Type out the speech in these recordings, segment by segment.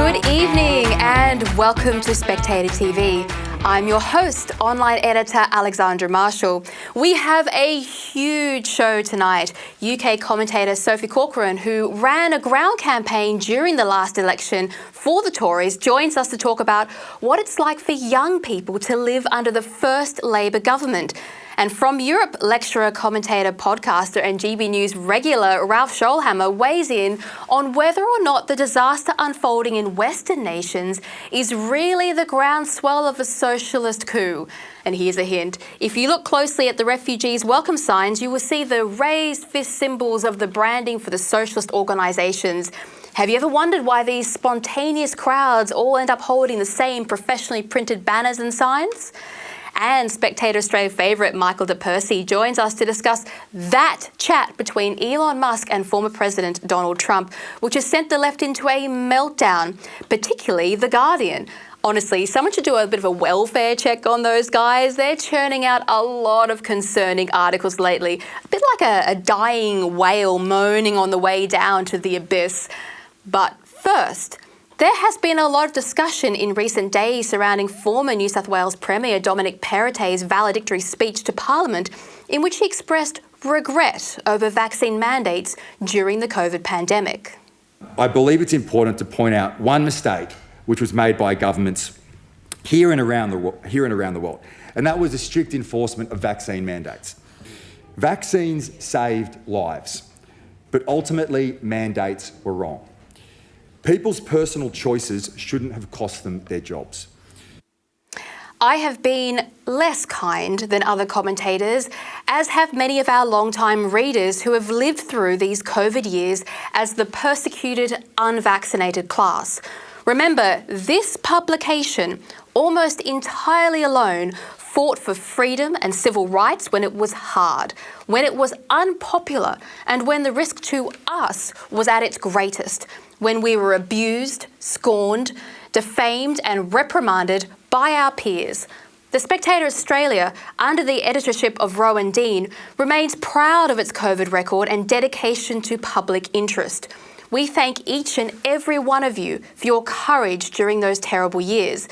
Good evening and welcome to Spectator TV. I'm your host, online editor Alexandra Marshall. We have a huge show tonight. UK commentator Sophie Corcoran, who ran a ground campaign during the last election for the Tories, joins us to talk about what it's like for young people to live under the first Labor government. And from Europe, lecturer, commentator, podcaster and GB News regular Ralph Scholhammer weighs in on whether or not the disaster unfolding in Western nations is really the groundswell of a socialist coup. And here's a hint. If you look closely at the refugees' welcome signs, you will see the raised fist symbols of the branding for the socialist organisations. Have you ever wondered why these spontaneous crowds all end up holding the same professionally printed banners and signs? And Spectator Australia favourite Michael de Percy joins us to discuss that chat between Elon Musk and former President Donald Trump, which has sent the left into a meltdown, particularly The Guardian. Honestly, someone should do a bit of a welfare check on those guys. They're churning out a lot of concerning articles lately, a bit like a dying whale moaning on the way down to the abyss. But first, there has been a lot of discussion in recent days surrounding former New South Wales Premier Dominic Perrottet's valedictory speech to Parliament, in which he expressed regret over vaccine mandates during the COVID pandemic. I believe it's important to point out one mistake which was made by governments here and around the world, and that was a strict enforcement of vaccine mandates. Vaccines saved lives, but ultimately mandates were wrong. People's personal choices shouldn't have cost them their jobs. I have been less kind than other commentators, as have many of our long-time readers who have lived through these COVID years as the persecuted, unvaccinated class. Remember, this publication, almost entirely alone, fought for freedom and civil rights when it was hard, when it was unpopular, and when the risk to us was at its greatest, when we were abused, scorned, defamed and reprimanded by our peers. The Spectator Australia, under the editorship of Rowan Dean, remains proud of its COVID record and dedication to public interest. We thank each and every one of you for your courage during those terrible years.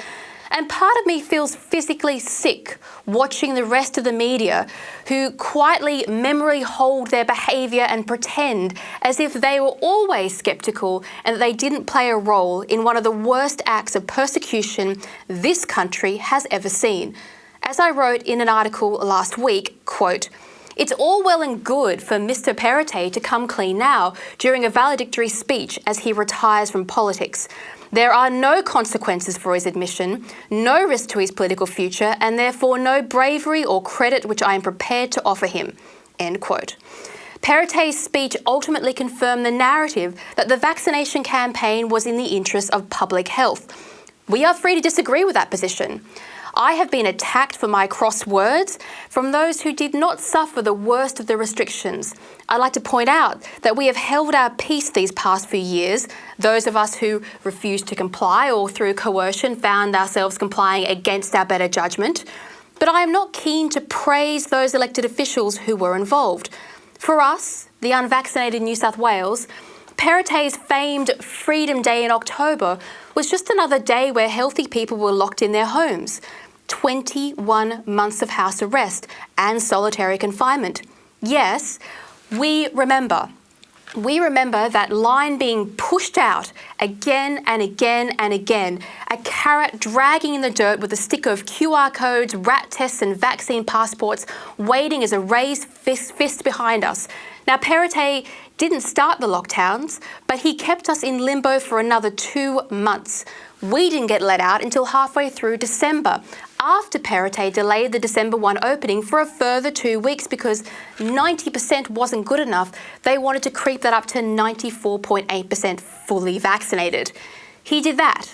And part of me feels physically sick watching the rest of the media who quietly memory hold their behaviour and pretend as if they were always sceptical and that they didn't play a role in one of the worst acts of persecution this country has ever seen. As I wrote in an article last week, quote, "It's all well and good for Mr. Perrottet to come clean now during a valedictory speech as he retires from politics. There are no consequences for his admission, no risk to his political future, and therefore no bravery or credit which I am prepared to offer him." End quote. Perrottet's speech ultimately confirmed the narrative that the vaccination campaign was in the interest of public health. We are free to disagree with that position. I have been attacked for my cross words from those who did not suffer the worst of the restrictions. I'd like to point out that we have held our peace these past few years, those of us who refused to comply or through coercion found ourselves complying against our better judgment. But I am not keen to praise those elected officials who were involved. For us, the unvaccinated New South Wales, Perrottet's famed Freedom Day in October was just another day where healthy people were locked in their homes. 21 months of house arrest and solitary confinement. Yes, we remember. We remember that line being pushed out again and again and again, a carrot dragging in the dirt with a stick of QR codes, rat tests and vaccine passports waiting as a raised fist behind us. Now, Perrottet didn't start the lockdowns, but he kept us in limbo for another 2 months. We didn't get let out until halfway through December, after Perrottet delayed the December 1 opening for a further 2 weeks because 90% wasn't good enough. They wanted to creep that up to 94.8% fully vaccinated. He did that,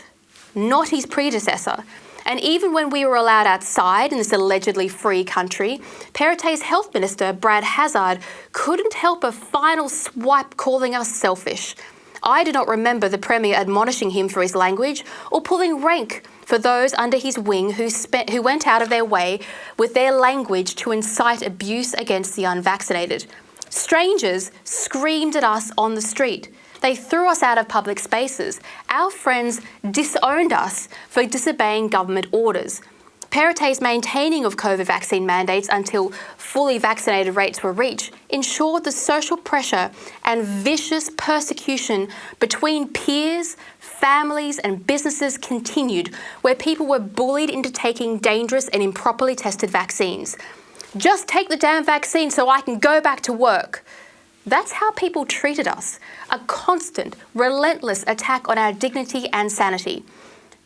not his predecessor. And even when we were allowed outside in this allegedly free country, Perrottet's health minister, Brad Hazzard, couldn't help a final swipe calling us selfish. I do not remember the Premier admonishing him for his language or pulling rank for those under his wing who went out of their way with their language to incite abuse against the unvaccinated. Strangers screamed at us on the street. They threw us out of public spaces. Our friends disowned us for disobeying government orders. Perrottet's maintaining of COVID vaccine mandates until fully vaccinated rates were reached ensured the social pressure and vicious persecution between peers, families and businesses continued, where people were bullied into taking dangerous and improperly tested vaccines. Just take the damn vaccine so I can go back to work. That's how people treated us, a constant, relentless attack on our dignity and sanity.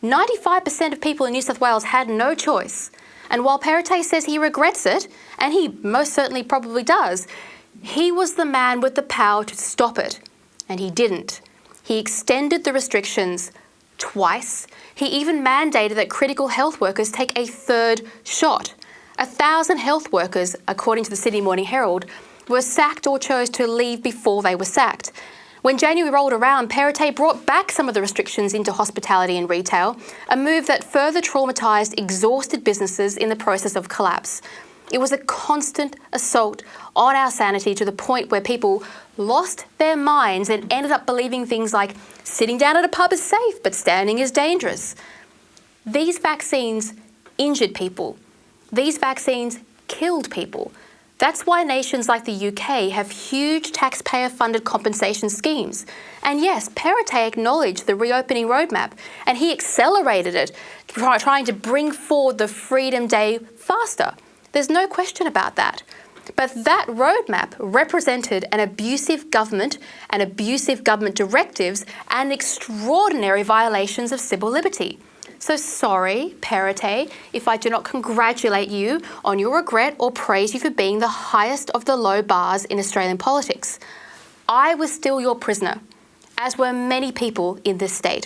95% of people in New South Wales had no choice. And while Perrottet says he regrets it, and he most certainly probably does, he was the man with the power to stop it. And he didn't. He extended the restrictions twice. He even mandated that critical health workers take a third shot. 1,000 health workers, according to the Sydney Morning Herald, were sacked or chose to leave before they were sacked. When January rolled around, Perrottet brought back some of the restrictions into hospitality and retail, a move that further traumatised exhausted businesses in the process of collapse. It was a constant assault on our sanity to the point where people lost their minds and ended up believing things like sitting down at a pub is safe, but standing is dangerous. These vaccines injured people. These vaccines killed people. That's why nations like the UK have huge taxpayer-funded compensation schemes. And yes, Perrottet acknowledged the reopening roadmap, and he accelerated it, trying to bring forward the Freedom Day faster. There's no question about that. But that roadmap represented an abusive government and abusive government directives and extraordinary violations of civil liberty. So sorry, Perrottet, if I do not congratulate you on your regret or praise you for being the highest of the low bars in Australian politics. I was still your prisoner, as were many people in this state.